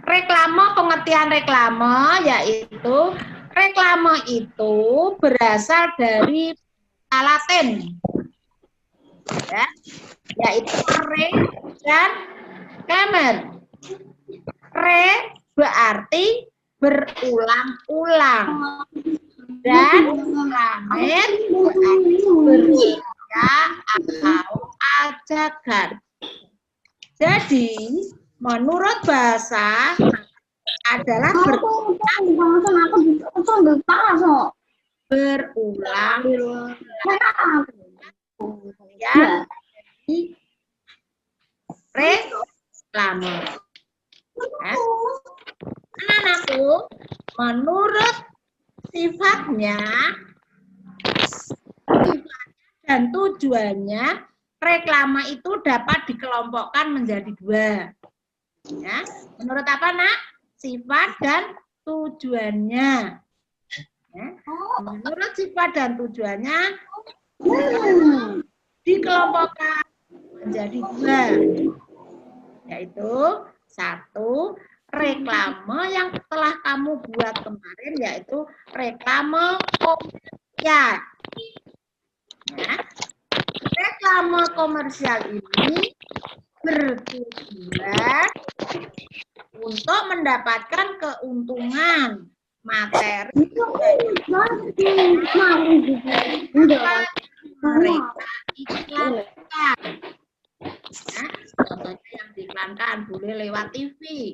Reklame, pengertian reklame yaitu reklame itu berasal dari kata Latin, ya, yaitu re dan klemer. Re berarti berulang-ulang dan klamer berarti berkarya atau ajakan. Jadi menurut bahasa adalah berulang yang reklame. Ya. Anak-anakku, menurut sifatnya dan tujuannya, reklame itu dapat dikelompokkan menjadi dua. Ya. Menurut apa, Nak? Sifat dan tujuannya. Ya. Menurut sifat dan tujuannya dikelompokkan menjadi dua, yaitu satu, reklame yang telah kamu buat kemarin, yaitu reklame komersial. Ya. Reklame komersial ini bertujuan untuk mendapatkan keuntungan materi mereka iklankan. Nah, contohnya yang diiklankan boleh lewat TV,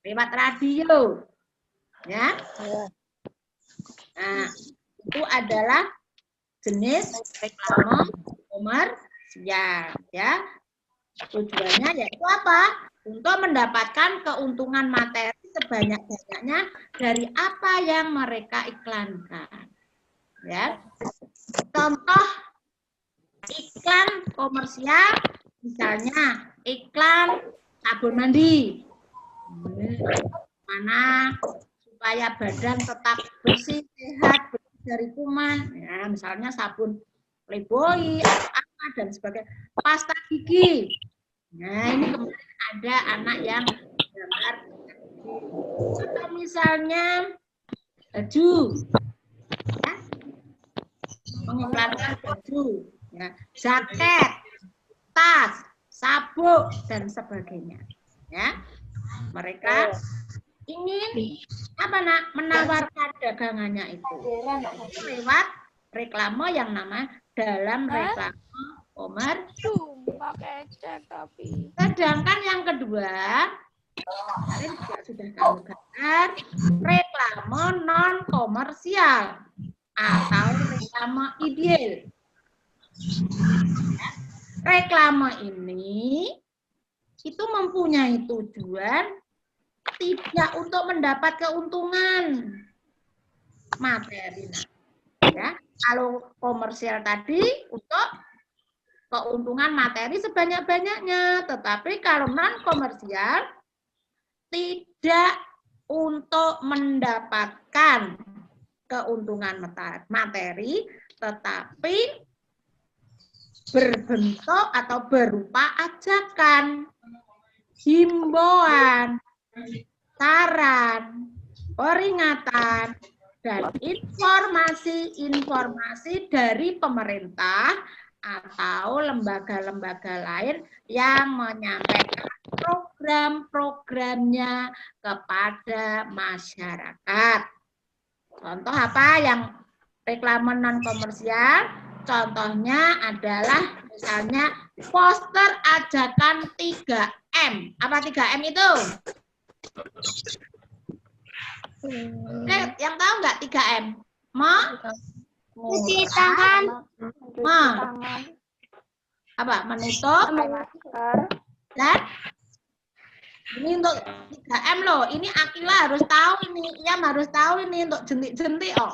lewat radio, ya. Nah, itu adalah jenis reklame komersial, ya. Tujuannya yaitu apa? Untuk mendapatkan keuntungan materi sebanyak-banyaknya dari apa yang mereka iklankan. Ya. Contoh iklan komersial, misalnya iklan sabun mandi. Mana supaya badan tetap bersih, sehat, bersih dari kuman. Ya, misalnya sabun Playboy atau apa dan sebagainya. Pasta gigi. Nah, ini kemarin ada anak yang gambar atau misalnya baju, ya, mengiklankan baju, ya, jaket, tas, sabuk dan sebagainya. Ya, mereka ingin apa, Nak? Menawarkan dagangannya itu lewat reklame yang nama dalam reklame komersial. Sedangkan yang kedua, kemarin juga sudah kamu dengar, reklame non komersial atau reklame ideal. Reklame ini itu mempunyai tujuan tidak untuk mendapat keuntungan materi. Ya, kalau komersial tadi untuk keuntungan materi sebanyak-banyaknya, tetapi kalau non komersial tidak untuk mendapatkan keuntungan materi, tetapi berbentuk atau berupa ajakan, himbauan, saran, peringatan, dan informasi-informasi dari pemerintah atau lembaga-lembaga lain yang menyampaikan program-programnya kepada masyarakat. Contoh apa yang reklame non komersial? Contohnya adalah misalnya poster ajakan 3M. Apa 3M itu? Yang tahu nggak 3M? Cuci tangan. Apa? Menutup. Dan ini untuk 3M loh. Ini Akila harus tahu ini. Iam harus tahu ini untuk jentik-jentik. Oh.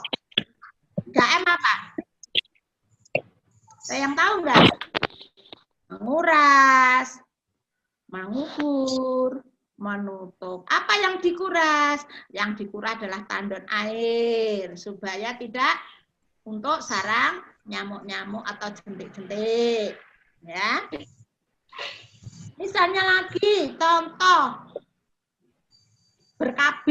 3M apa? Saya yang tahu nggak? Menguras, mengukur, menutup. Apa yang dikuras? Yang dikuras adalah tandon air supaya tidak untuk sarang nyamuk-nyamuk atau jentik-jentik. Ya. Misalnya lagi contoh ber-KB.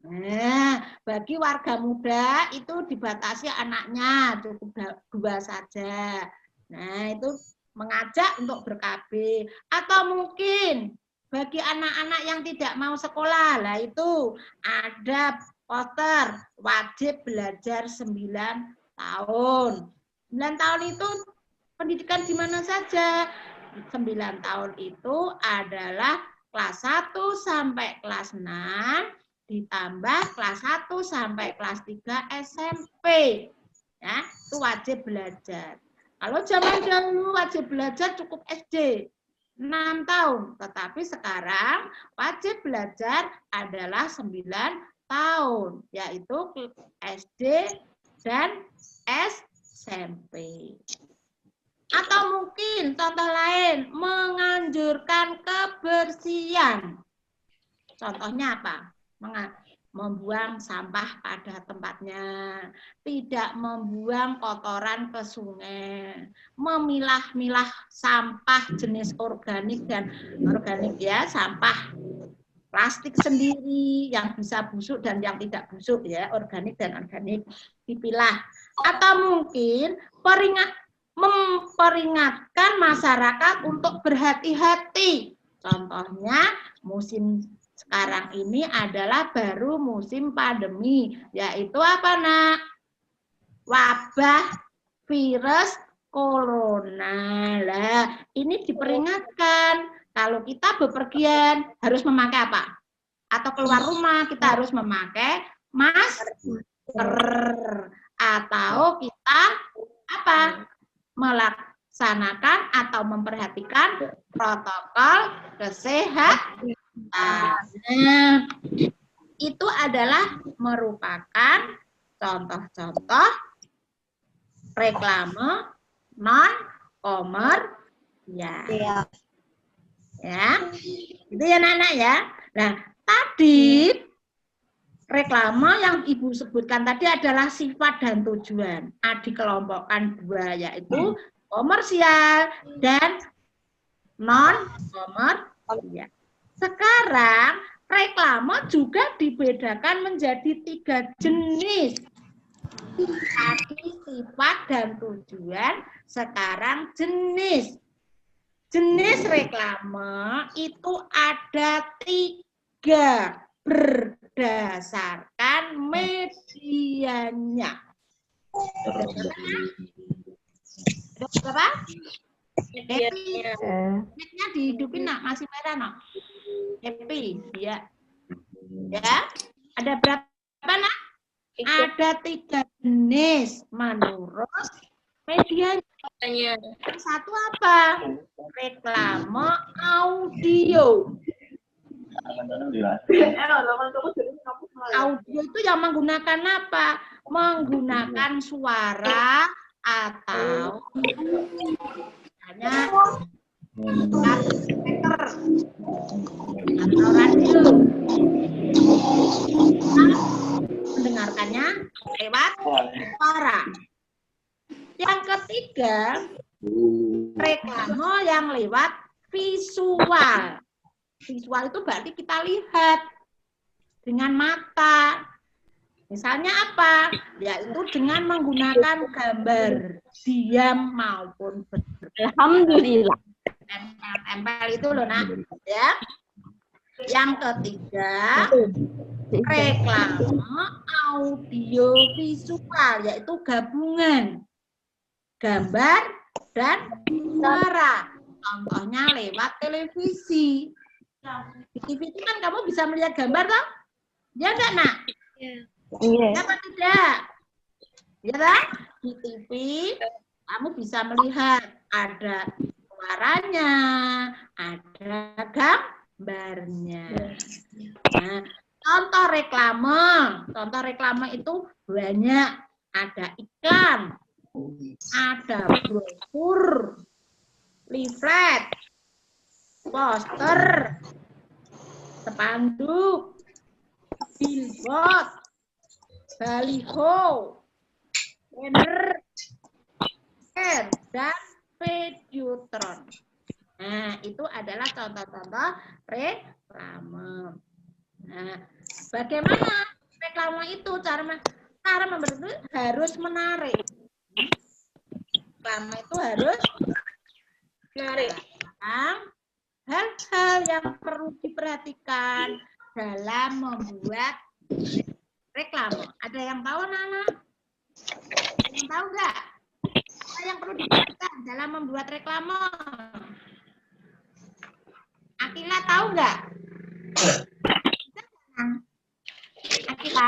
Nah, bagi warga muda itu dibatasi anaknya, cukup 2 saja. Nah, itu mengajak untuk ber-KB. Atau mungkin bagi anak-anak yang tidak mau sekolah, lah itu ada poster wajib belajar 9 tahun. 9 tahun itu pendidikan di mana saja? 9 tahun itu adalah kelas 1 sampai kelas 6, ditambah kelas 1 sampai kelas 3 SMP. Ya, itu wajib belajar. Kalau zaman dahulu wajib belajar cukup SD 6 tahun, tetapi sekarang wajib belajar adalah 9 tahun, yaitu SD dan SMP. Atau mungkin contoh lain, menganjurkan kebersihan. Contohnya apa? Membuang sampah pada tempatnya, tidak membuang kotoran ke sungai, memilah-milah sampah jenis organik dan organik ya, sampah plastik sendiri yang bisa busuk dan yang tidak busuk ya, organik dan organik dipilah. Atau mungkin memperingatkan masyarakat untuk berhati-hati. Contohnya musim sekarang ini adalah baru musim pandemi, yaitu apa nak? Wabah virus corona. Lah, ini diperingatkan kalau kita bepergian harus memakai apa? Atau keluar rumah kita harus memakai masker. Atau kita apa? Melaksanakan atau memperhatikan protokol kesehatan. Nah, itu adalah merupakan contoh-contoh reklame non-komersial. Ya, itu ya anak-anak ya. Nah, tadi reklame yang Ibu sebutkan tadi adalah sifat dan tujuan. Dikelompokkan 2, yaitu komersial dan non-komersial. Sekarang reklame juga dibedakan menjadi 3 jenis. Tadi sifat dan tujuan, sekarang jenis. Jenis reklame itu ada 3 berdasarkan medianya. Berapa? Mic-nya dihidupin nak, masih merah nak. Happy, ya. Ya, ada berapa nak? Ada 3 jenis menurut media. Yang satu apa? Reklame audio. Audio itu yang menggunakan apa? Menggunakan suara atau hanya speaker atau radio. Mendengarkannya lewat suara. Yang ketiga, reklame yang lewat visual. Visual itu berarti kita lihat dengan mata. Misalnya apa? Yaitu dengan menggunakan gambar diam maupun bergerak. Alhamdulillah. Tempel itu loh nak. Ya. Yang ketiga, reklame audio visual, yaitu gabungan gambar dan suara. Contohnya lewat televisi. Di TV itu kan kamu bisa melihat gambar toh? Ya enggak nak? Iya. Apa tidak? Ya kan? Di TV kamu bisa melihat ada suaranya, ada gambarnya. Nah, contoh reklame itu banyak. Ada iklan, ada brosur, leaflet, poster, spanduk, billboard, baliho, banner, dan videotron. Nah, itu adalah contoh-contoh reklame. Nah, Bagaimana reklame itu cara membentuk itu harus menarik. Reklame itu harus menarik. Hal-hal yang perlu diperhatikan dalam membuat reklame. Ada yang tahu, Nana? Yang tahu nggak? Apa yang perlu diperhatikan dalam membuat reklame? Akila tahu nggak? Akila?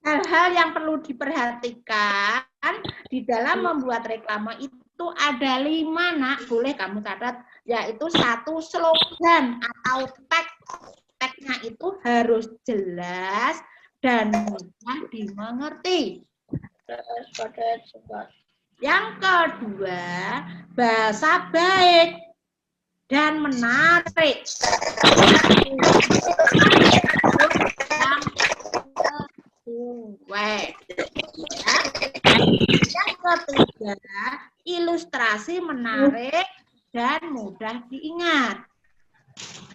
Hal-hal yang perlu diperhatikan di dalam membuat reklame itu ada 5, nak. Boleh kamu catat, yaitu 1 slogan atau tag. Tagnya itu harus jelas dan mudah dimengerti. Yang kedua, bahasa baik dan menarik. Yang ketiga, ilustrasi menarik dan mudah diingat.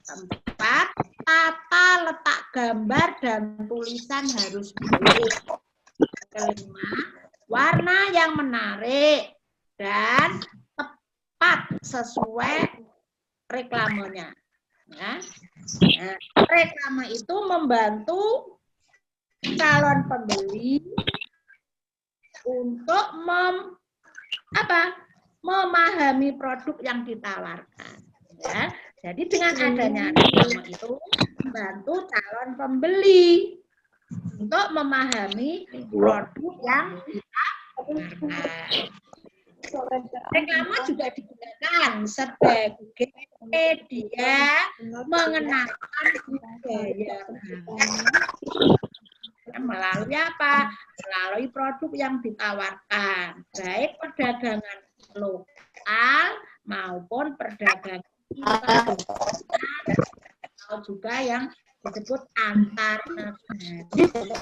Keempat, tata letak gambar dan tulisan harus baik. Kelima, warna yang menarik dan tepat sesuai reklamenya. Ya. Nah, reklame itu membantu calon pembeli untuk memahami produk yang ditawarkan. Ya. Jadi dengan adanya reklame itu membantu calon pembeli untuk memahami produk yang ditawarkan. Reklame juga digunakan sebagai media mengenalkan budaya melalui apa? Melalui produk yang ditawarkan, baik perdagangan lokal maupun perdagangan internasional atau juga yang disebut antar negara. Itu adalah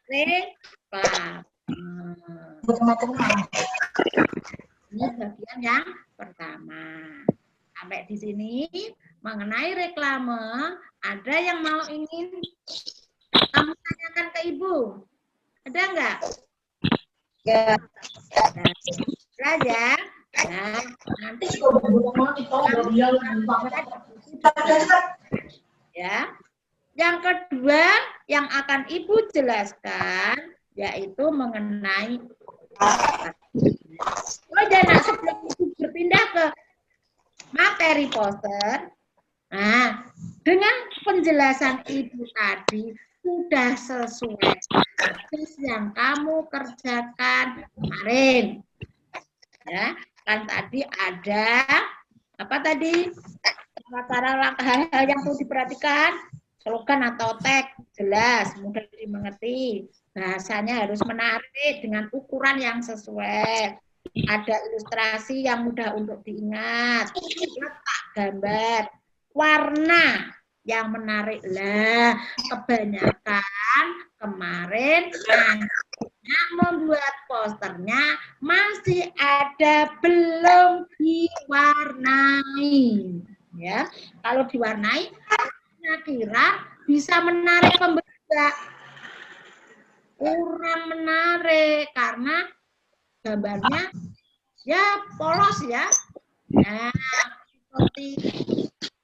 reklame. Ini bagian yang pertama. Sampai di sini mengenai reklame, ada yang mau ingin kamu tanyakan ke Ibu? Ada enggak? Ya. Belajar. Nah, nanti ya. Yang kedua yang akan Ibu jelaskan yaitu mengenai jangan sebelum berpindah ke materi poster. Nah, dengan penjelasan Ibu tadi sudah sesuai tugas yang kamu kerjakan kemarin. Ya, kan tadi ada apa tadi? Cara hal-hal yang perlu diperhatikan, slogan atau tag jelas, mudah dimengerti. Bahasanya harus menarik dengan ukuran yang sesuai. Ada ilustrasi yang mudah untuk diingat. Letak gambar. Warna yang menarik. Lah, kebanyakan kemarin anak membuat posternya masih ada belum diwarnai. Ya, kalau diwarnai, kira bisa menarik pembeli. Kurang menarik karena gambarnya ya polos ya. Nah, seperti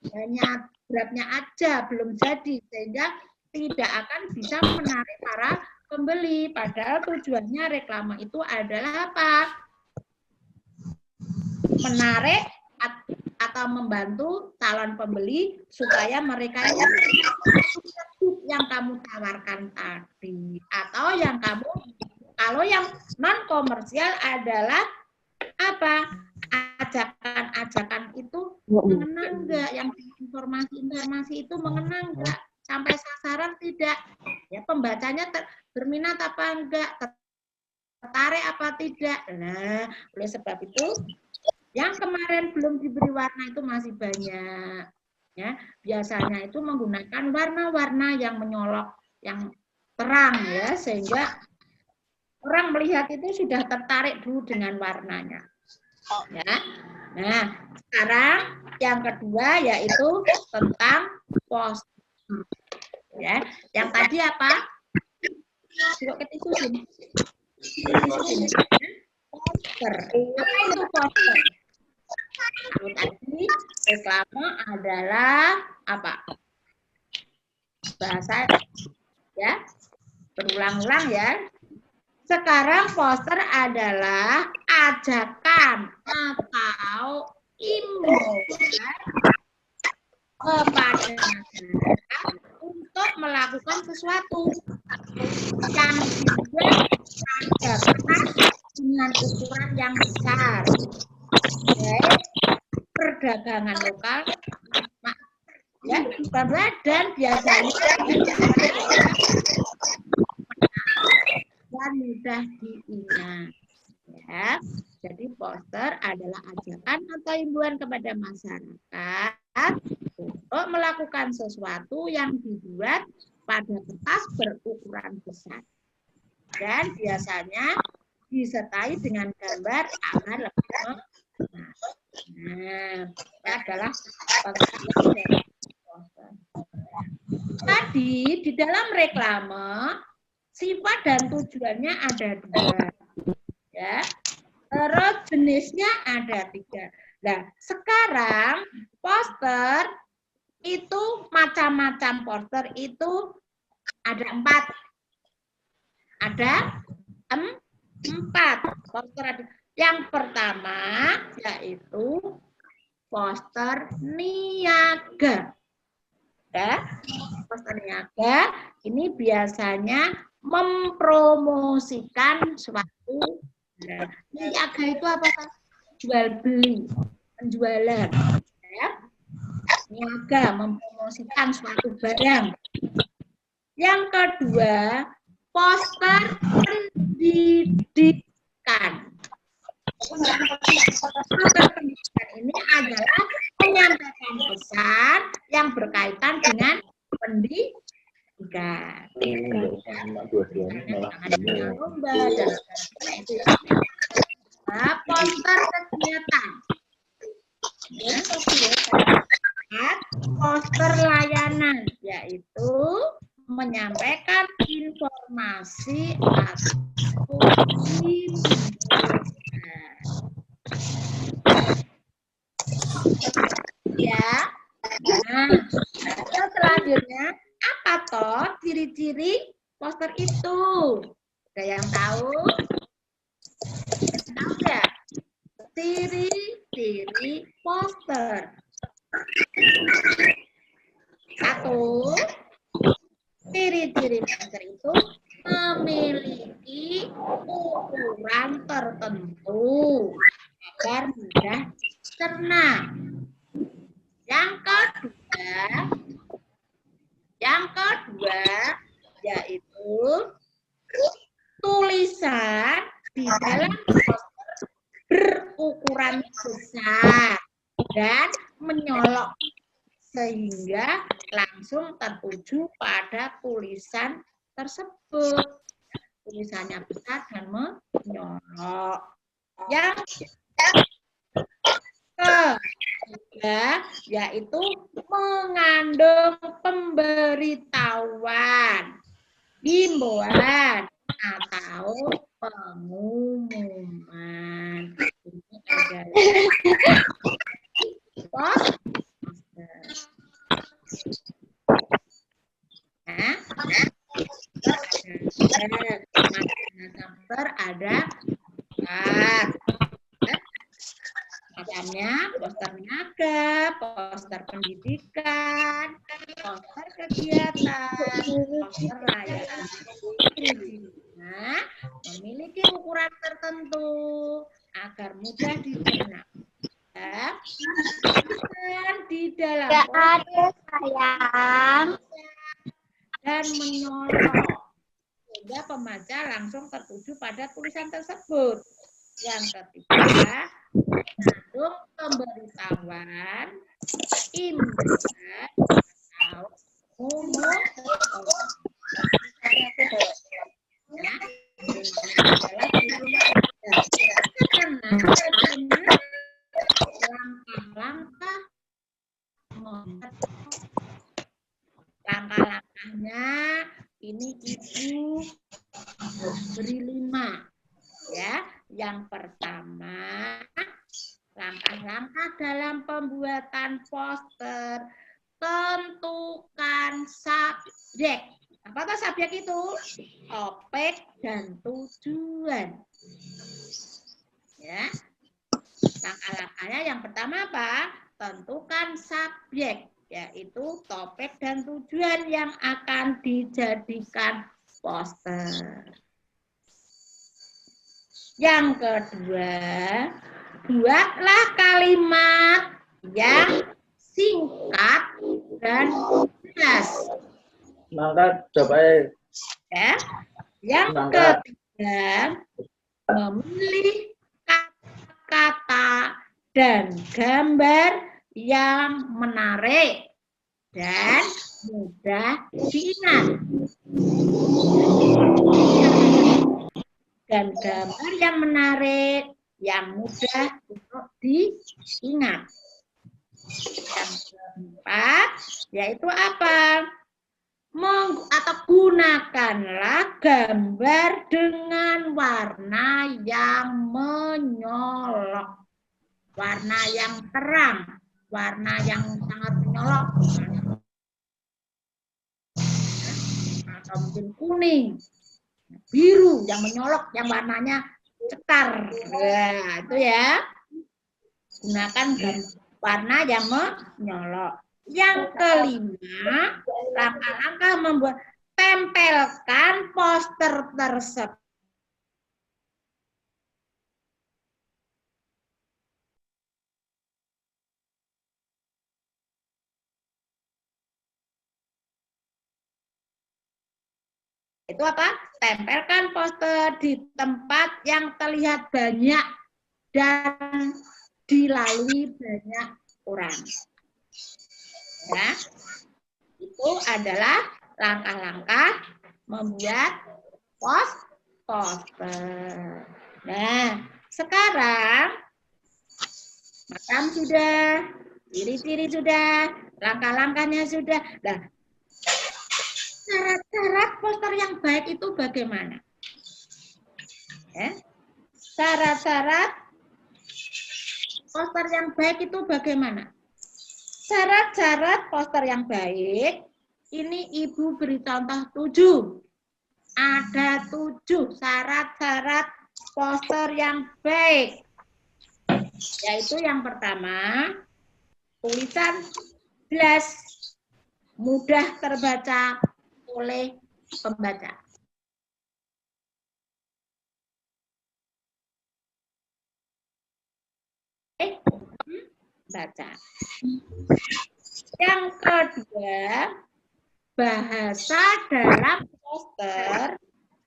hanya draftnya aja belum jadi sehingga tidak akan bisa menarik para pembeli. Padahal tujuannya reklame itu adalah apa? Menarik atau membantu calon pembeli supaya mereka yang kamu tawarkan tadi atau yang kamu kalau yang non komersial adalah apa? Ajakan-ajakan itu mengena enggak, yang informasi itu mengena enggak, sampai sasaran tidak, ya pembacanya berminat apa enggak, tertarik apa tidak. Nah, oleh sebab itu yang kemarin belum diberi warna itu masih banyak. Ya, biasanya itu menggunakan warna-warna yang menyolok, yang terang ya, sehingga orang melihat itu sudah tertarik dulu dengan warnanya. Ya. Nah, sekarang yang kedua yaitu tentang poster. Ya, yang tadi apa? Poster. Apa itu poster? Kalau tadi reklame adalah apa? Bahasa ya, berulang-ulang ya. Sekarang poster adalah ajakan atau imbauan kepada masyarakat untuk melakukan sesuatu yang dibuat pada kertas dengan ukuran yang besar. Baik, perdagangan lokal ya, dan biasanya dan mudah diingat ya. Jadi poster adalah ajakan atau himbauan kepada masyarakat untuk melakukan sesuatu yang dibuat pada kertas berukuran besar dan biasanya disertai dengan gambar agar lebih menarik. Nah, ini adalah pengertian dari poster. Tadi di dalam reklame sifat dan tujuannya ada 2, ya. Terus jenisnya ada 3. Nah, sekarang poster itu macam-macam poster itu ada 4. Ada 4 poster. Yang pertama yaitu poster niaga. Ya, poster niaga ini biasanya mempromosikan suatu barang. Niaga itu apa? Jual beli, penjualan. Ya. Niaga mempromosikan suatu barang. Yang kedua, poster pendidikan. Poster pendidikan ini adalah penyampaian pesan yang berkaitan dengan pendidikan. Nah, poster kegiatan. Poster layanan, yaitu menyampaikan informasi atau ya. Nah, selanjutnya apa toh ciri-ciri poster itu? Ada yang tahu? Tahu nggak? Ciri-ciri poster. 1. Ciri-ciri poster itu memiliki ukuran tertentu agar mudah dicerna. Yang kedua yaitu tulisan di dalam poster berukuran besar dan menyolok sehingga langsung tertuju pada tulisan tersebut. Tulisannya besar dan menyolok. Yang ketiga yaitu mengandung pemberitahuan, himbauan atau pengumuman. Ini adalah poster. Nah, poster ada 4. Macamnya poster niaga, poster pendidikan, poster kegiatan, poster layanan. Nah, memiliki ukuran tertentu agar mudah dicerna. Dan di dalam sayang dan menyolok sehingga pembaca langsung tertuju pada tulisan tersebut. Yang ketiga, mengandung pemberitahuan, himbauan atau umum. Langkah-langkah langkahnya ini Ibu beri 5 ya. Yang pertama, langkah-langkah dalam pembuatan poster. Tentukan subjek. Apakah subjek itu? Topik dan tujuan. Ya. Langkah-langkahnya yang pertama apa? Tentukan subjek, yaitu topik dan tujuan yang akan dijadikan poster. Yang kedua, buatlah kalimat yang singkat dan jelas. Maka coba Ya. Yang ketiga, memilih kata-kata dan gambar yang menarik dan mudah diingat. Dan gambar yang menarik, yang mudah untuk diingat. Yang keempat, yaitu apa? Atau gunakanlah gambar dengan warna yang menyolok. Warna yang terang, warna yang sangat menyolok. Atau mungkin kuning, biru yang menyolok, yang warnanya cekar. Nah, itu ya. Gunakan warna yang menyolok. Yang kelima, langkah-langkah membuat, tempelkan poster tersebut. Itu apa? Tempelkan poster di tempat yang terlihat banyak dan dilalui banyak orang. Ya, itu adalah langkah-langkah membuat poster. Nah, sekarang macam sudah, ciri-ciri sudah, langkah-langkahnya sudah. Nah, syarat-syarat poster yang baik itu bagaimana? Ya. Syarat-syarat poster yang baik itu bagaimana? Syarat-syarat poster yang baik, ini Ibu beri contoh 7. Ada 7 syarat-syarat poster yang baik. Yaitu yang pertama, tulisan jelas, mudah terbaca oleh pembaca. Baca. Yang kedua, bahasa dalam poster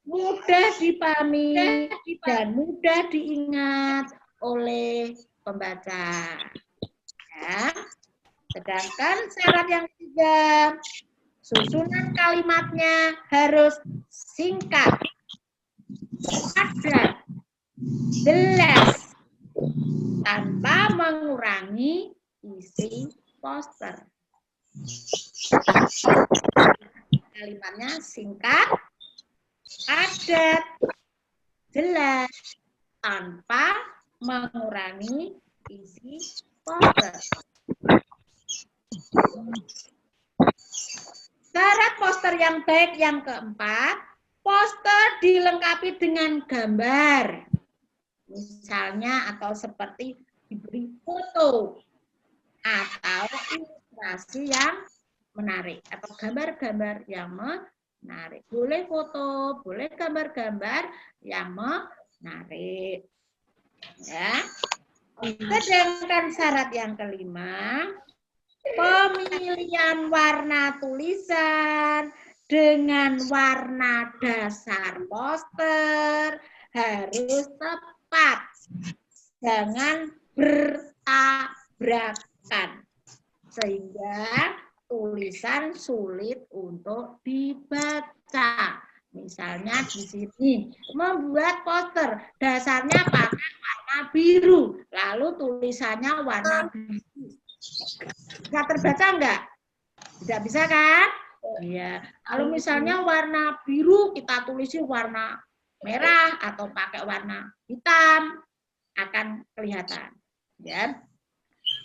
mudah dipahami dan mudah diingat oleh pembaca. Ya. Sedangkan syarat yang ketiga, susunan kalimatnya harus singkat, padat, jelas, tanpa mengurangi isi poster. Kalimatnya singkat, padat, jelas, tanpa mengurangi isi poster. Syarat poster yang baik yang keempat, poster dilengkapi dengan gambar. Misalnya atau seperti diberi foto atau ilustrasi yang menarik atau gambar-gambar yang menarik. Boleh foto, boleh gambar-gambar yang menarik. Ya. Sedangkan syarat yang kelima, pemilihan warna tulisan dengan warna dasar poster harus tepat, jangan bertabrakan sehingga tulisan sulit untuk dibaca. Misalnya di sini membuat poster dasarnya pakai warna biru, lalu tulisannya warna biru. Bisa terbaca enggak? Tidak bisa kan? Ya, kalau misalnya warna biru kita tulisi warna merah atau pakai warna hitam akan kelihatan. Ya.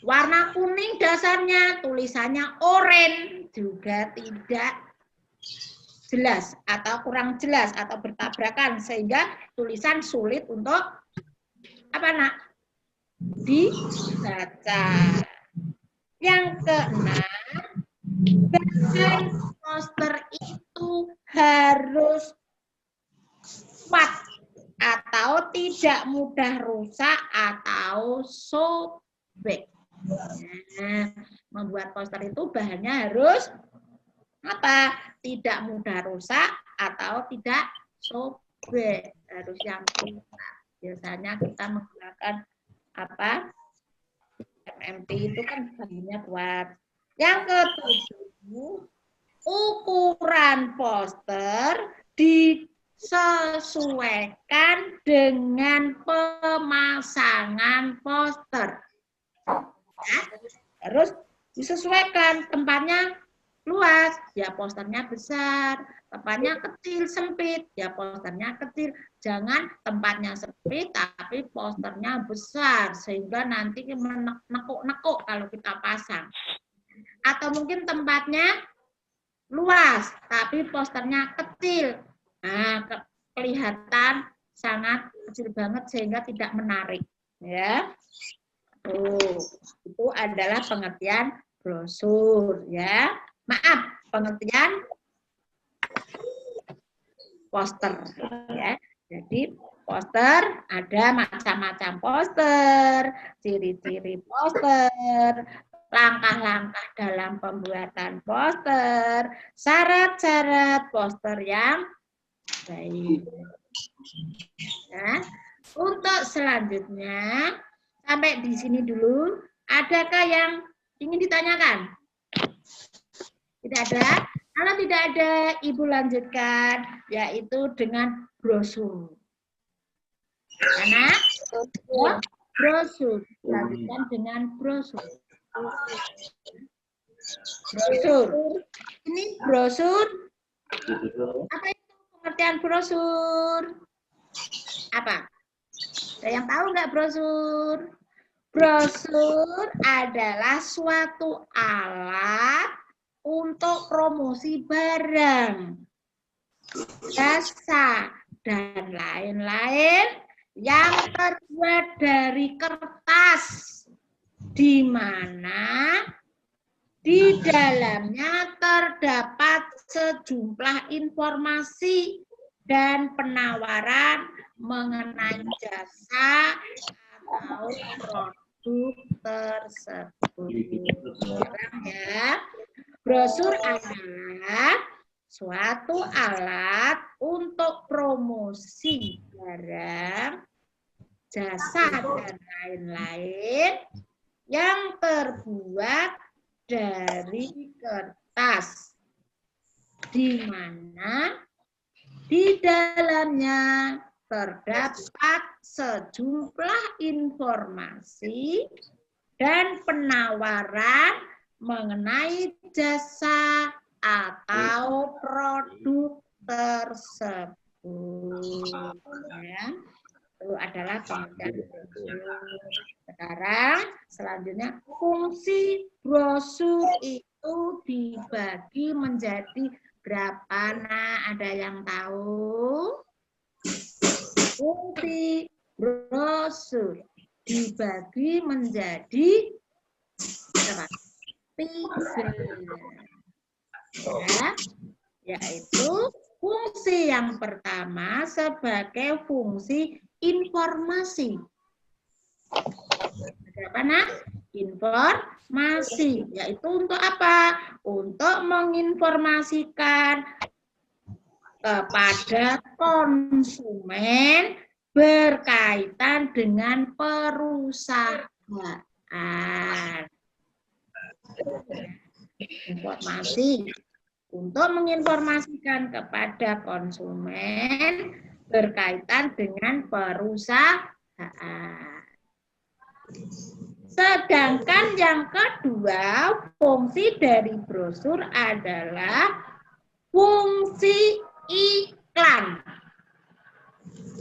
Warna kuning dasarnya tulisannya oranye juga tidak jelas atau kurang jelas atau bertabrakan sehingga tulisan sulit untuk apa nak? Dibaca. Yang keenam, bahan poster itu harus kuat atau tidak mudah rusak atau sobek. Nah, membuat poster itu bahannya harus apa? Tidak mudah rusak atau tidak sobek. Harus yang kuat. Biasanya kita menggunakan apa? MMT itu kan bahannya kuat. Yang ketujuh, ukuran poster disesuaikan dengan pemasangan poster. Ya, terus disesuaikan tempatnya luas, ya posternya besar, tempatnya kecil sempit, ya posternya kecil. Jangan tempatnya sempit tapi posternya besar sehingga nanti menekuk-nekuk kalau kita pasang. Atau mungkin tempatnya luas tapi posternya kecil. Nah, kelihatan sangat kecil banget sehingga tidak menarik, ya. Itu adalah pengertian brosur, ya. Maaf, pengertian poster, ya. Jadi poster ada macam-macam poster, ciri-ciri poster, langkah-langkah dalam pembuatan poster, syarat-syarat poster yang baik. Nah, untuk selanjutnya sampai di sini dulu. Adakah yang ingin ditanyakan? Tidak ada? Kalau tidak ada, Ibu lanjutkan, yaitu dengan brosur. Karena brosur, lanjutkan dengan brosur. Brosur. Ini brosur. Apa itu pengertian brosur? Apa? Ada yang tahu nggak brosur? Brosur adalah suatu alat untuk promosi barang, jasa, dan lain-lain yang terbuat dari kertas, di mana di dalamnya terdapat sejumlah informasi dan penawaran mengenai jasa atau produk tersebut. Ya. Brosur adalah suatu alat untuk promosi barang, jasa, dan lain-lain yang terbuat dari kertas, di mana di dalamnya terdapat sejumlah informasi dan penawaran mengenai jasa atau produk tersebut. Ya. Itu adalah pengertian brosur. Sekarang selanjutnya fungsi brosur itu dibagi menjadi berapa? Nah, ada yang tahu? Fungsi brosur dibagi menjadi berapa? 3. Ya, yaitu fungsi yang pertama sebagai fungsi informasi. Apa nak? Informasi, yaitu untuk apa? Untuk menginformasikan kepada konsumen berkaitan dengan perusahaan. Informasi untuk menginformasikan kepada konsumen berkaitan dengan perusahaan. Sedangkan yang kedua, fungsi dari brosur adalah fungsi iklan.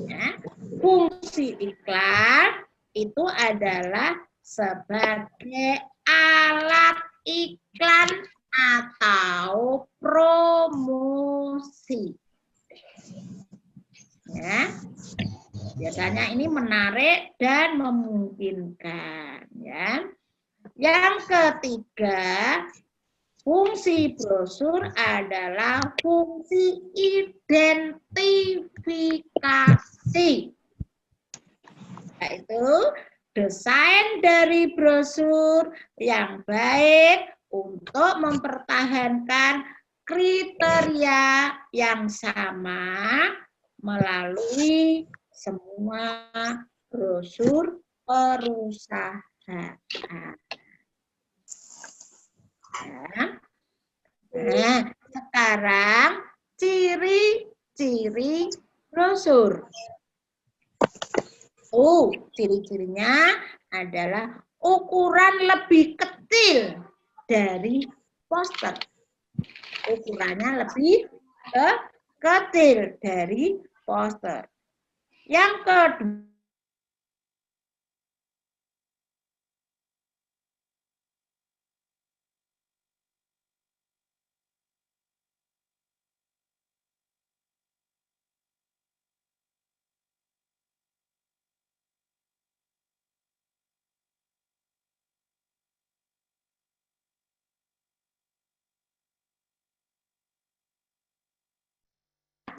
Ya, fungsi iklan itu adalah sebagai alat iklan atau promosi. Ya, biasanya ini menarik dan memungkinkan. Ya. Yang ketiga, fungsi brosur adalah fungsi identifikasi. Yaitu desain dari brosur yang baik untuk mempertahankan kriteria yang sama melalui semua brosur perusahaan. Nah, sekarang ciri-ciri brosur. Ciri-cirinya adalah ukuran lebih kecil dari poster. Ukurannya lebih kecil dari poster. Yang kedua,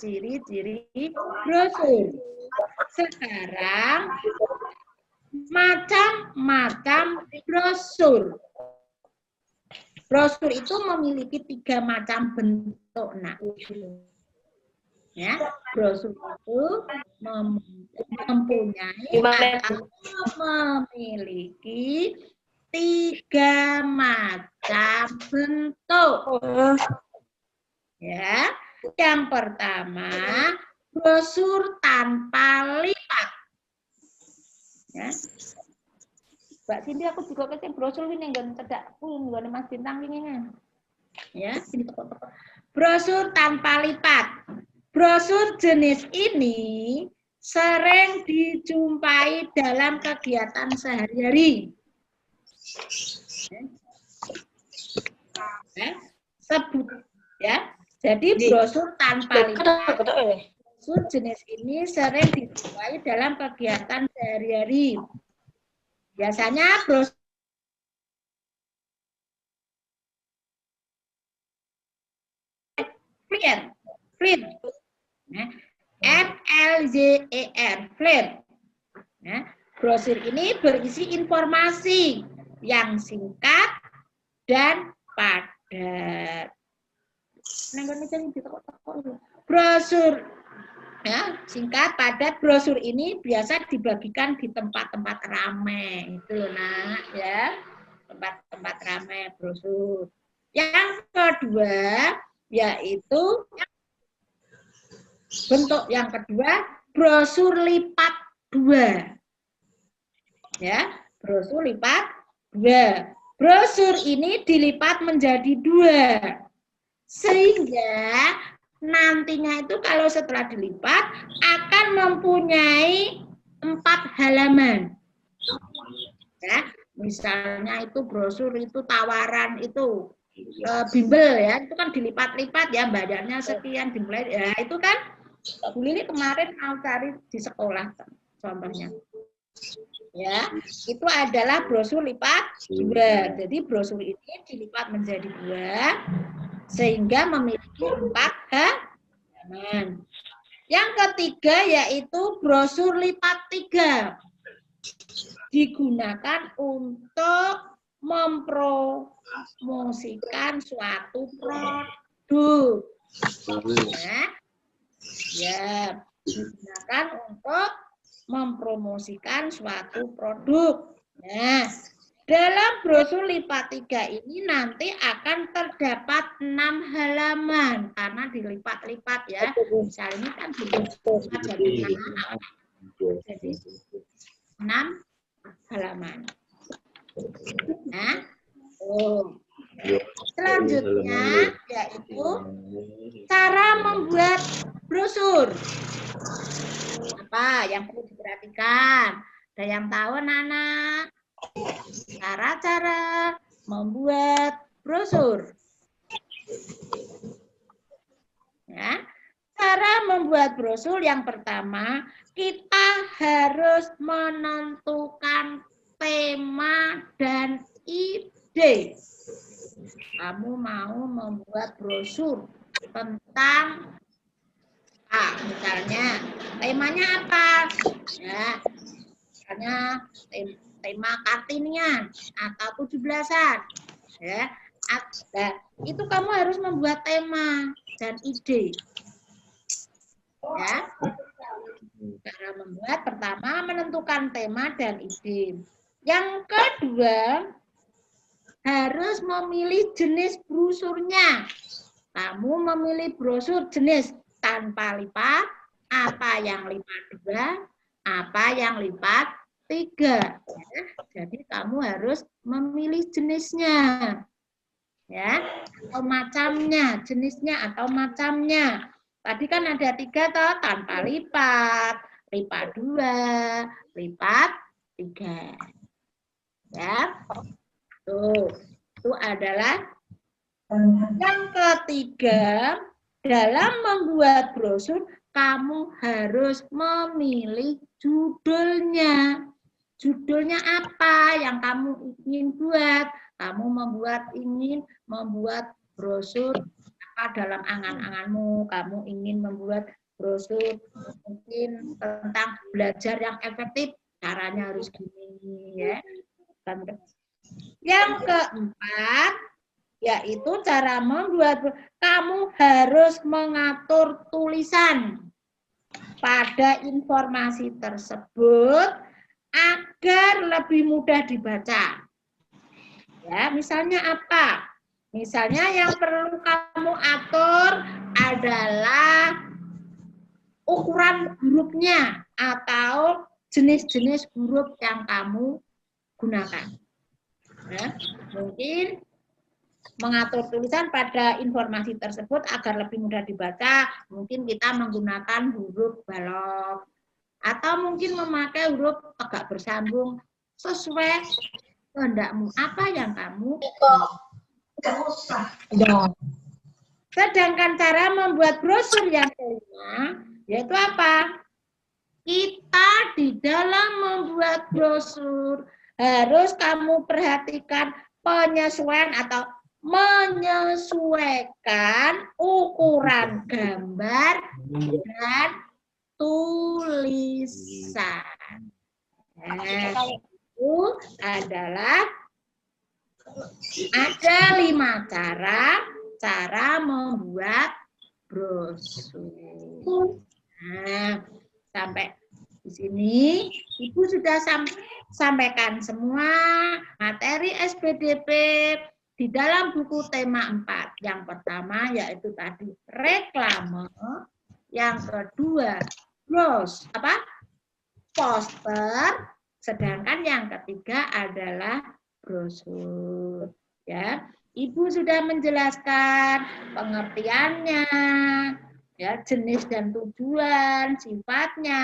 ciri-ciri brosur. Sekarang macam-macam brosur. Brosur itu memiliki 3 macam bentuk. Nah, ya, brosur itu mempunyai atau memiliki 3 macam bentuk. Ya, yang pertama brosur tanpa lipat. Ya. Mbak Cindy, aku juga kasih brosur ini nggak cedak, nggak Mas Bintang ini. Ya, ini toko-toko. Brosur tanpa lipat. Brosur jenis ini sering dijumpai dalam kegiatan sehari-hari. Sebut ya. Jadi brosur tanpa lipat, brosur jenis ini sering dijumpai dalam kegiatan sehari-hari. Biasanya brosur flyer, FLYER, flyer. Brosur ini berisi informasi yang singkat dan padat. Brosur ya, singkat, padat. Brosur ini biasa dibagikan di tempat-tempat ramai itu, nah ya, tempat-tempat ramai brosur. Yang kedua yaitu bentuk yang kedua brosur lipat 2. Ya, brosur lipat 2. Brosur ini dilipat menjadi 2. Sehingga nantinya itu kalau setelah dilipat akan mempunyai 4 halaman. Ya, misalnya itu brosur itu tawaran itu bimbel ya, itu kan dilipat-lipat ya, badannya sekian dimulai ya, itu kan Bu Lili kemarin mau cari di sekolah contohnya. Ya, itu adalah brosur lipat 2. Jadi brosur ini dilipat menjadi 2 sehingga memiliki 4 halaman. Yang ketiga yaitu brosur lipat 3. Digunakan untuk mempromosikan suatu produk. Ya, digunakan untuk mempromosikan suatu produk. Nah, dalam brosur lipat 3 ini nanti akan terdapat 6 halaman karena dilipat-lipat ya. Misalnya ini kan dilipat jadi 6 halaman. Nah, Selanjutnya yaitu cara membuat brosur. Apa yang perlu diperhatikan? Ada yang tahu anak-anak? Cara-cara membuat brosur. Ya. Cara membuat brosur yang pertama, kita harus menentukan tema dan ide. Kamu mau membuat brosur tentang misalnya temanya apa? Ya, misalnya tema Kartinian atau 17-an. Ya. Nah, itu kamu harus membuat tema dan ide. Ya. Cara membuat pertama menentukan tema dan ide. Yang kedua harus memilih jenis brosurnya. Kamu memilih brosur jenis tanpa lipat, apa yang lipat 2, apa yang lipat 3. Ya, jadi kamu harus memilih jenisnya. Ya, atau macamnya, jenisnya atau macamnya. Tadi kan ada 3 toh, tanpa lipat, lipat 2, lipat 3. Ya. Tuh, itu adalah yang ketiga, dalam membuat brosur kamu harus memilih judulnya. Judulnya apa yang kamu ingin buat? Kamu ingin membuat brosur apa dalam angan-anganmu? Kamu ingin membuat brosur mungkin tentang belajar yang efektif, caranya harus gini ya. Yang keempat, yaitu cara membuat, kamu harus mengatur tulisan pada informasi tersebut agar lebih mudah dibaca. Ya, misalnya apa? Misalnya yang perlu kamu atur adalah ukuran hurufnya atau jenis-jenis huruf yang kamu gunakan. Ya, mungkin mengatur tulisan pada informasi tersebut agar lebih mudah dibaca, mungkin kita menggunakan huruf balok atau mungkin memakai huruf tegak bersambung sesuai kehendakmu, apa yang kamu. Sedangkan cara membuat brosur yang kelima yaitu apa? Kita di dalam membuat brosur harus kamu perhatikan penyesuaian atau menyesuaikan ukuran gambar dan tulisan. Nah, itu adalah ada 5 cara membuat brosur. Nah, sampai di sini Ibu sudah sampaikan semua materi SPDP di dalam buku tema 4. Yang pertama yaitu tadi reklame, yang kedua poster, sedangkan yang ketiga adalah brosur. Ya, Ibu sudah menjelaskan pengertiannya, ya, jenis dan tujuan, sifatnya,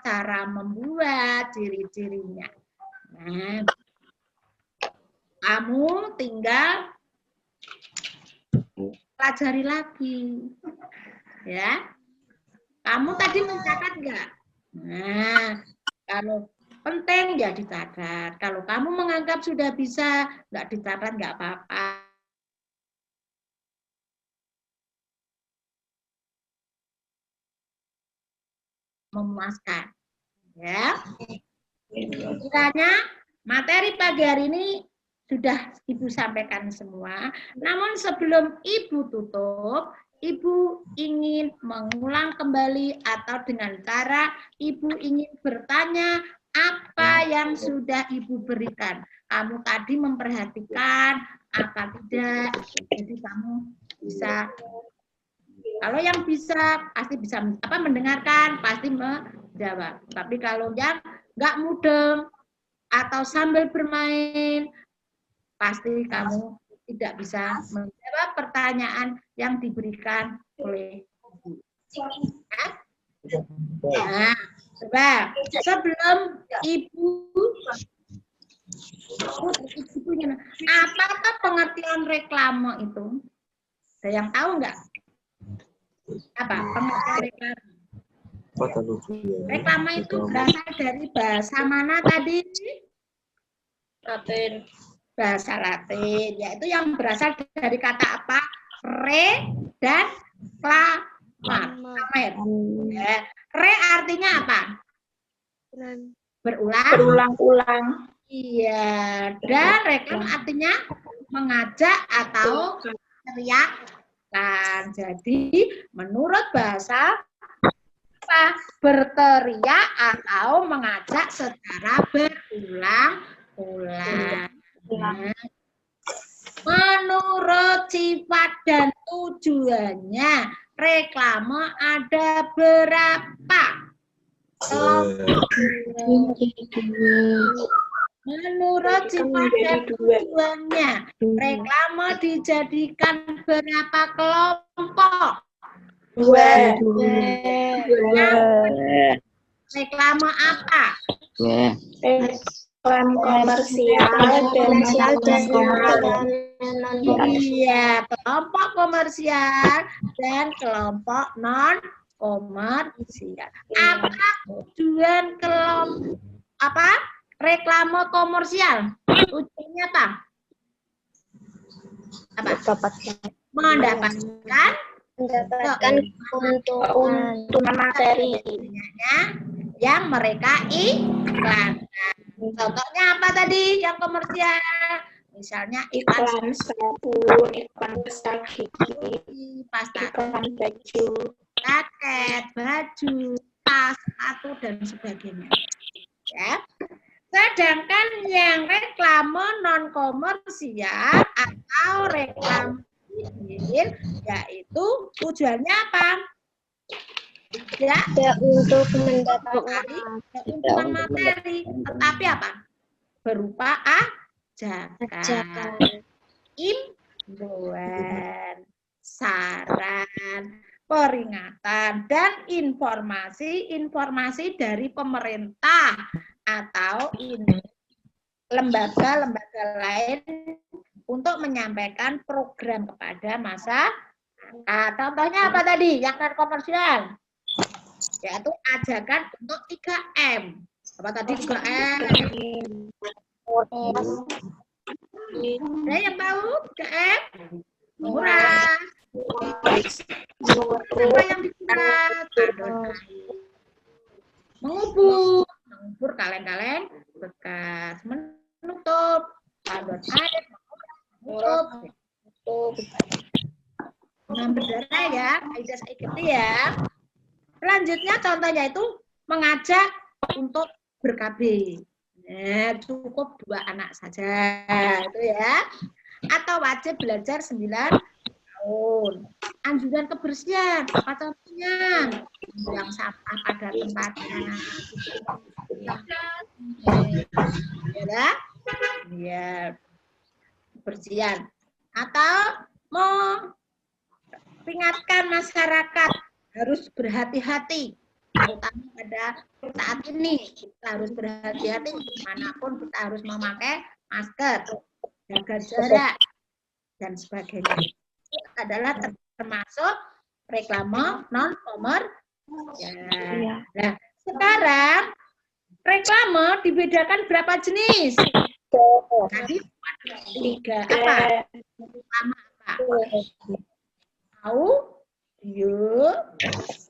cara membuat, ciri-cirinya. Nah, kamu tinggal pelajari lagi, ya. Kamu tadi mencatat nggak? Nah, kalau penting ya dicatat. Kalau kamu menganggap sudah bisa, nggak dicatat nggak apa-apa. Memuaskan, ya. Kiranya materi pagi hari ini sudah Ibu sampaikan semua. Namun sebelum Ibu tutup, Ibu ingin mengulang kembali atau dengan cara Ibu ingin bertanya apa yang sudah Ibu berikan. Kamu tadi memperhatikan apa tidak, jadi kamu bisa, kalau yang bisa pasti bisa mendengarkan, pasti menjawab. Tapi kalau yang nggak mudeng atau sambil bermain, pasti kamu tidak bisa menjawab pertanyaan yang diberikan oleh Ibu. Nah, coba sebelum Ibu apakah pengertian reklame itu? Ada yang tahu nggak? Apa pengertian reklame? Reklame itu berasal dari bahasa mana tadi? Latin. Bahasa Latin, yaitu yang berasal dari kata apa? Re dan klamer. Ya. Re artinya apa? Berulang. Berulang-ulang. Iya, dan reklam artinya mengajak atau teriakan. Jadi, menurut bahasa apa? Berteriak atau mengajak secara berulang-ulang. Nah, menurut sifat dan tujuannya, reklame ada berapa? Menurut sifat dan tujuannya, reklame dijadikan berapa kelompok? Dua. Reklame apa? Reklam komersial dan Iya, kelompok komersial dan kelompok non komersial. Apa tujuan reklame komersial? Tujuannya apa? Mendapatkan keuntungan materi yang mereka iklankan. Contohnya apa tadi yang komersial? Misalnya iklan sabun, iklan pasta gigi, iklan baju, jaket, baju, tas, sepatu dan sebagainya. Ya. Sedangkan yang reklame non komersial atau reklame yaitu tujuannya apa? Tidak untuk mendapatkan keuntungan materi, tetapi apa? Berupa ajakan, imbauan, saran, peringatan, dan informasi dari pemerintah atau lembaga-lembaga lain untuk menyampaikan program kepada masyarakat. Contohnya apa tadi? Yang non komersial, yaitu ajakan untuk 3M. Apa tadi 3M? Ada yang tahu 3M? Murah. Apa yang dikuras? Mengubur kaleng-kaleng bekas, menutup tandon air, menutup berdarah ya, Aida saya ikuti ya. Selanjutnya contohnya itu mengajak untuk ber-KB. Nah, cukup 2 anak saja itu ya. Atau wajib belajar 9 tahun. Anjuran kebersihan, apa contohnya? Buang sampah pada tempatnya. Ya, biar kebersihan. Atau mau peringatkan masyarakat harus berhati-hati, terutama pada saat ini kita harus berhati-hati dimanapun kita harus memakai masker, jaga jarak dan sebagainya. Itu adalah termasuk reklame non komersial. Nah, sekarang reklame dibedakan berapa jenis? Tadi 3 apa? Pertama apa? Audio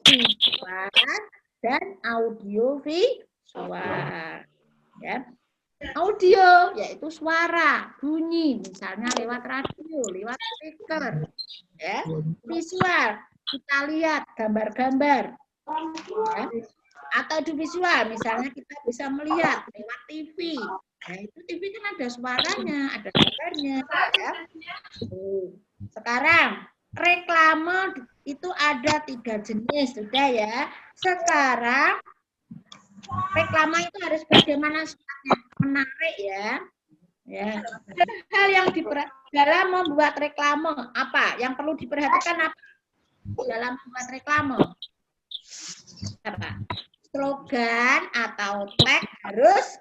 visual dan audio visual. Ya. Audio yaitu suara, bunyi, misalnya lewat radio, lewat speaker. Ya. Visual kita lihat gambar-gambar. Ya. Atau di visual, misalnya kita bisa melihat lewat TV. Nah, itu TV kan ada suaranya, ada gambarnya. Ya. Sekarang reklame itu ada 3 jenis, sudah ya. Sekarang reklame itu harus bagaimana sifatnya? Menarik ya. Ya. Hal yang dalam membuat reklame apa? Yang perlu diperhatikan apa? Dalam membuat reklame. Apa? Slogan atau tag harus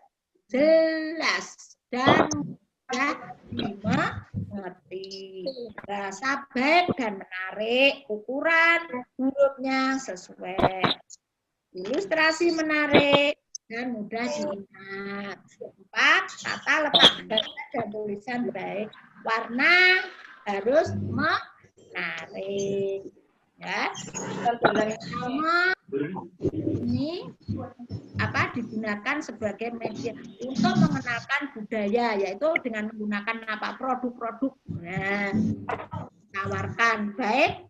jelas dan mudah dimengerti. Rasa baik dan menarik, ukuran hurufnya sesuai. Ilustrasi menarik dan mudah diingat. 4. Tata letak gambar dan tulisan baik. Warna harus menarik. Ya, pertama ini digunakan sebagai media untuk mengenalkan budaya, yaitu dengan menggunakan apa? Produk-produk. Nah, tawarkan baik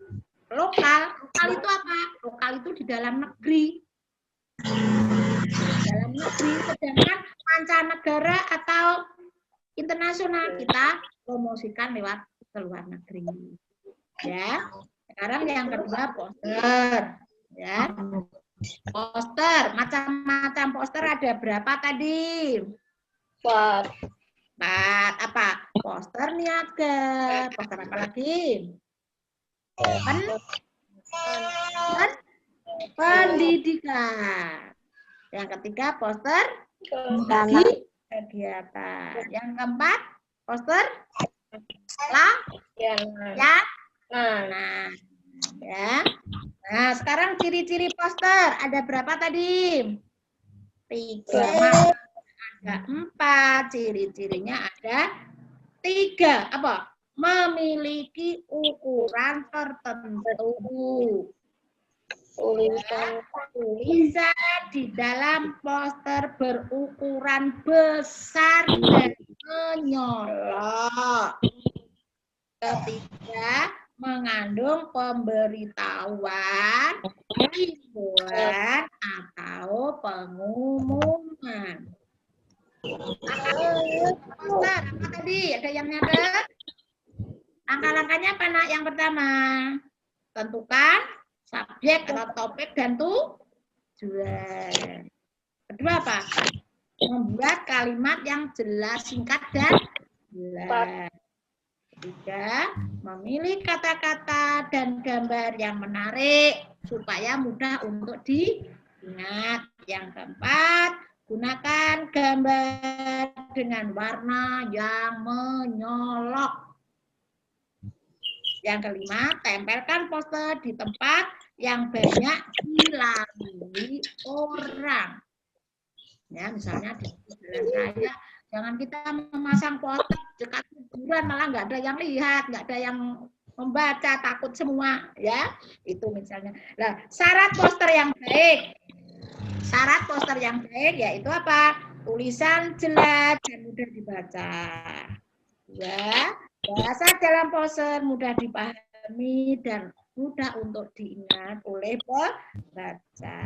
lokal. Lokal itu apa? Lokal itu di dalam negeri. Dalam negeri, sedangkan mancanegara atau internasional kita promosikan lewat ke luar negeri. Ya. Sekarang yang kedua poster, ya. Poster, macam-macam poster ada berapa tadi? 4. Apa? Poster niaga. Poster apa lagi? Pendidikan. Yang ketiga poster kegiatan. Yang keempat poster ya. Nah, sekarang ciri-ciri poster ada berapa tadi? 3. Ada 4. Ciri-cirinya ada 3. Apa? Memiliki ukuran tertentu. Tulisan di dalam poster berukuran besar dan menyolok. Ketiga, mengandung pemberitahuan, himbauan, atau pengumuman. Poster, apa tadi? Ada yang nyatet? Langkah-langkahnya apa, Nak? Yang pertama, tentukan subjek atau topik dan tujuan. Kedua apa? Membuat kalimat yang jelas, singkat, dan jelas. Ketiga, memilih kata-kata dan gambar yang menarik supaya mudah untuk diingat. Yang keempat, gunakan gambar dengan warna yang menyolok. Yang kelima, tempelkan poster di tempat yang banyak dilalui orang. Ya, misalnya di jalan raya, jangan kita memasang poster dekat kuburan, malah nggak ada yang lihat, nggak ada yang membaca, takut semua, ya. Itu misalnya. Nah, syarat poster yang baik. Syarat poster yang baik yaitu apa? Tulisan jelas dan mudah dibaca. Ya, bahasa dalam poster mudah dipahami dan mudah untuk diingat oleh pembaca.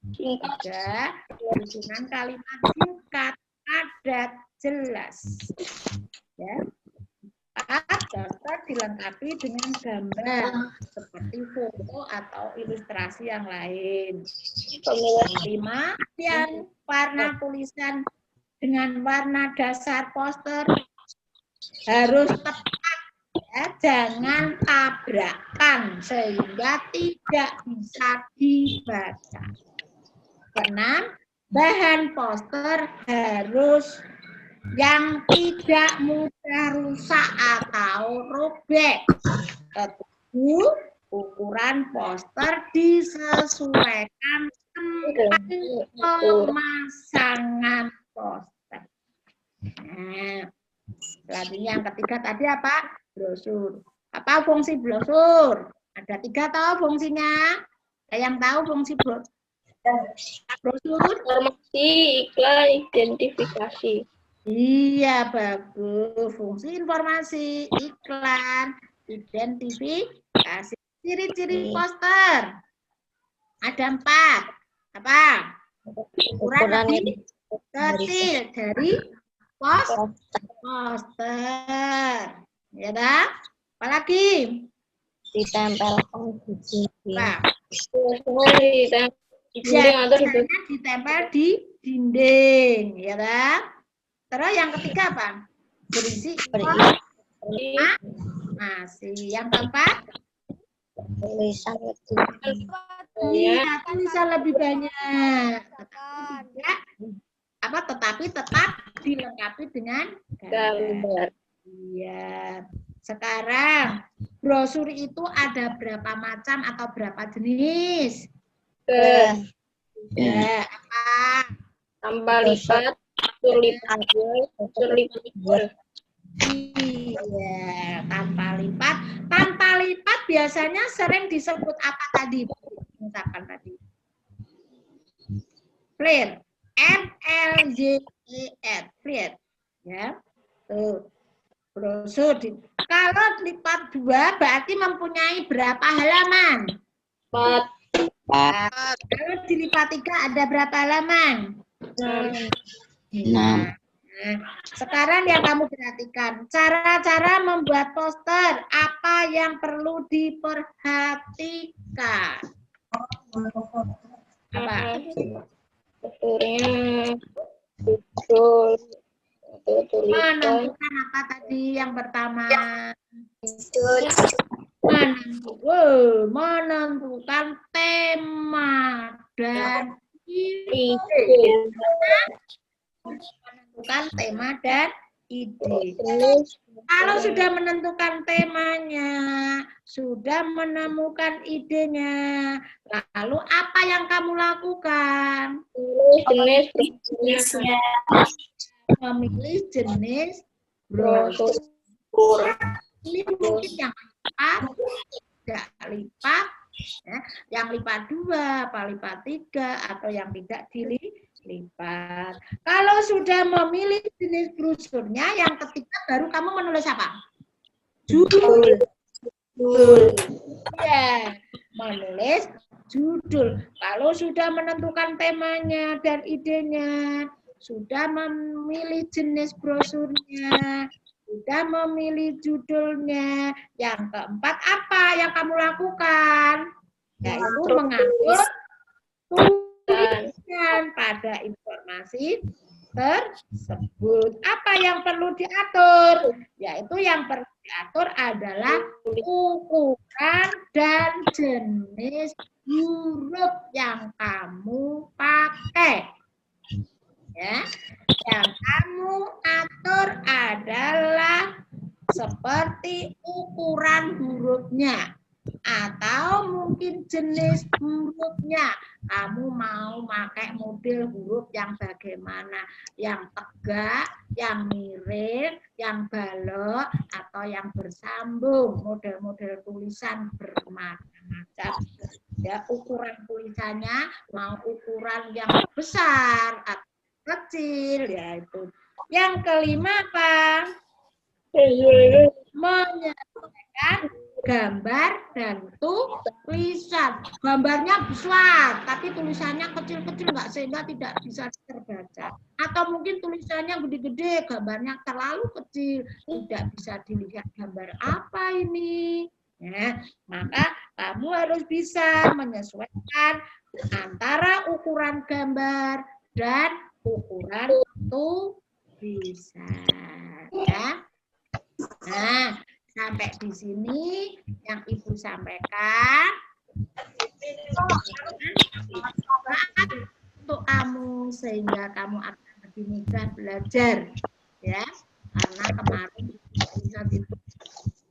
Tiga, susunan kalimat singkat, padat, jelas. Ya. 4, daftar dilengkapi dengan gambar seperti foto atau ilustrasi yang lain. 5, yang warna tulisan dengan warna dasar poster harus tepat, ya, jangan tabrakan sehingga tidak bisa dibaca. 6, bahan poster harus yang tidak mudah rusak atau robek. 7, ukuran poster disesuaikan tempat pemasangan poster. Nah, selanjutnya yang ketiga tadi apa? Brosur. Apa fungsi brosur? Ada 3 tahu fungsinya? Ada yang tahu fungsi brosur? Informasi, iklan, identifikasi. Iya, bagus. Fungsi informasi, iklan, identifikasi. Ciri-ciri poster. Ada 4. Apa? Ukuran lebih kecil dari poster. Ya dah? Apalagi? Ditempelkan di dinding. Nah, Ditempel ditempel di dinding, ya dah? Terus yang ketiga apa? Berisi informasi. Yang keempat? Tulisan Iya, tulisan lebih banyak. Tetapi tetap dilengkapi dengan gambar. Iya. Sekarang brosur itu ada berapa macam atau berapa jenis? Ya, apa? Tanpa lipat, lipat. Iya, tanpa lipat. Tanpa lipat biasanya sering disebut apa tadi? Misalkan tadi. Clear. FLJER. Clear. Ya. Tuh. Brosur. Kalau lipat 2 berarti mempunyai berapa halaman? 4. Kalau dilipat 3 ada berapa halaman? 6. Nah, sekarang yang kamu perhatikan, cara-cara membuat poster, apa yang perlu diperhatikan? Apa? Menentukan apa tadi yang pertama? Menentukan tema dan ide. Menentukan tema dan ide. Kalau sudah menentukan temanya, sudah menemukan idenya, lalu apa yang kamu lakukan? Memilih jenis brosur. Ini mungkin yang lipat, tidak lipat, ya. Yang lipat 2, apa lipat 3, atau yang tidak dilipat. Kalau sudah memilih jenis brosurnya, yang ketiga baru kamu menulis apa? Judul. Ya, menulis judul. Kalau sudah menentukan temanya dan idenya, sudah memilih jenis brosurnya, sudah memilih judulnya, yang keempat apa yang kamu lakukan? Yaitu mengatur tulisan pada informasi tersebut. Apa yang perlu diatur? Yaitu yang perlu diatur adalah ukuran dan jenis huruf yang kamu pakai. Ya, yang kamu atur adalah seperti ukuran hurufnya atau mungkin jenis hurufnya. Kamu mau pakai model huruf yang bagaimana? Yang tegak, yang miring, yang balok, atau yang bersambung. Model-model tulisan bermacam-macam. Ya, ukuran tulisannya mau ukuran yang besar atau kecil, yaitu. Yang kelima apa? Menyesuaikan gambar dan tulisan. Gambarnya besar, tapi tulisannya kecil-kecil sehingga tidak bisa terbaca. Atau mungkin tulisannya gede-gede, gambarnya terlalu kecil, tidak bisa dilihat gambar apa ini. Ya, maka kamu harus bisa menyesuaikan antara ukuran gambar dan ukuran tulisan, ya. Nah, sampai di sini yang Ibu sampaikan untuk kamu sehingga kamu akan lebih mudah belajar, ya. Karena kemarin itu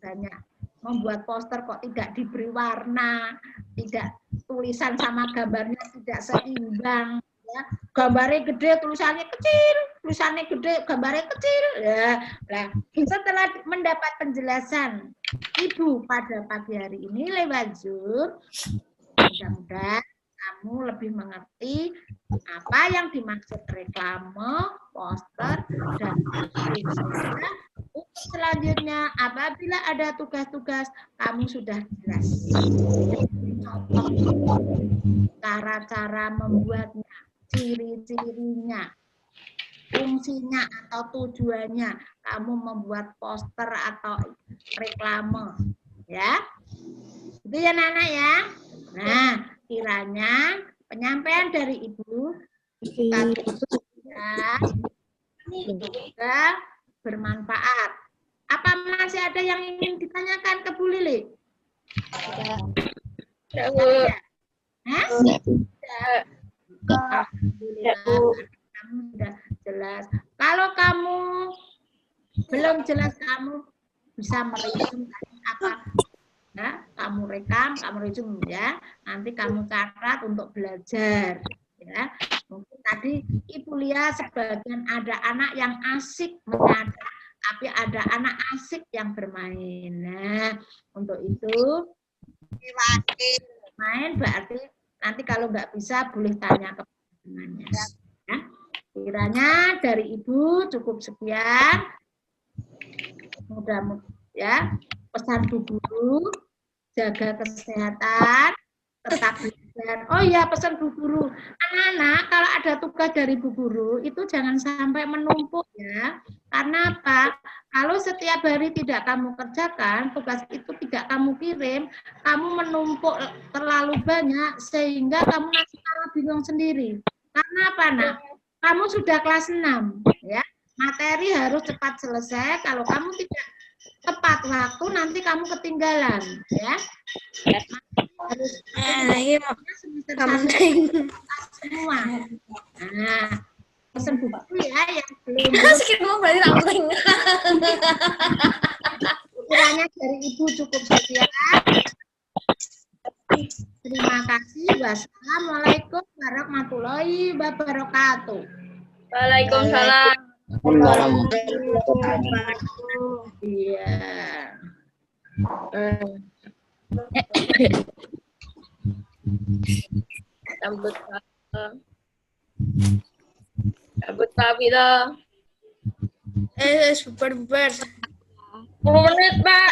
banyak membuat poster kok tidak diberi warna, tidak tulisan sama gambarnya tidak seimbang. Ya, gambarnya gede, tulisannya kecil, tulisannya gede, gambarnya kecil. Ya, nah, setelah mendapat penjelasan Ibu pada pagi hari ini lewat Zoom, mudah-mudahan kamu lebih mengerti apa yang dimaksud reklame, poster, dan sebagainya. Selanjutnya, apabila ada tugas-tugas, kamu sudah jelas cara-cara membuatnya, ciri-cirinya, fungsinya atau tujuannya kamu membuat poster atau reklame, ya. Itu ya Nana ya. Nah, kiranya penyampaian dari Ibu kita tutup ya. Semoga bermanfaat. Apa masih ada yang ingin ditanyakan ke Bu Lili? Ya, Bu. Hah? Alhamdulillah, kamu sudah jelas. Kalau kamu belum jelas, kamu bisa meresume apa ya, kamu rekam, kamu resume ya. Nanti kamu catat untuk belajar ya. Mungkin tadi Ibu lihat sebagian ada anak yang asik menyadat, tapi ada anak asik yang bermain. Nah, untuk itu main berarti nanti kalau nggak bisa boleh tanya ke temannya. Ya. Kiranya dari Ibu cukup sekian. Mudah-mudahan ya, pesan Bu Guru, jaga kesehatan, tetap belajar. Oh ya, pesan Bu Guru, anak-anak kalau ada tugas dari Bu Guru itu jangan sampai menumpuk ya. Karena apa? Kalau setiap hari tidak kamu kerjakan, tugas itu tidak kamu kirim, kamu menumpuk terlalu banyak sehingga kamu nanti malah bingung sendiri. Karena apa, Nak? Kamu sudah kelas 6 ya. Materi harus cepat selesai. Kalau kamu tidak tepat waktu, nanti kamu ketinggalan, ya. Harus semester semua. Nah, pesan buku ya yang belum. Kiranya dari Ibu cukup sekian. Terima kasih. Wassalamualaikum warahmatullahi wabarakatuh. Waalaikumsalam. Iya. Sambut Pak Bida. Super. 10 menit, Pak.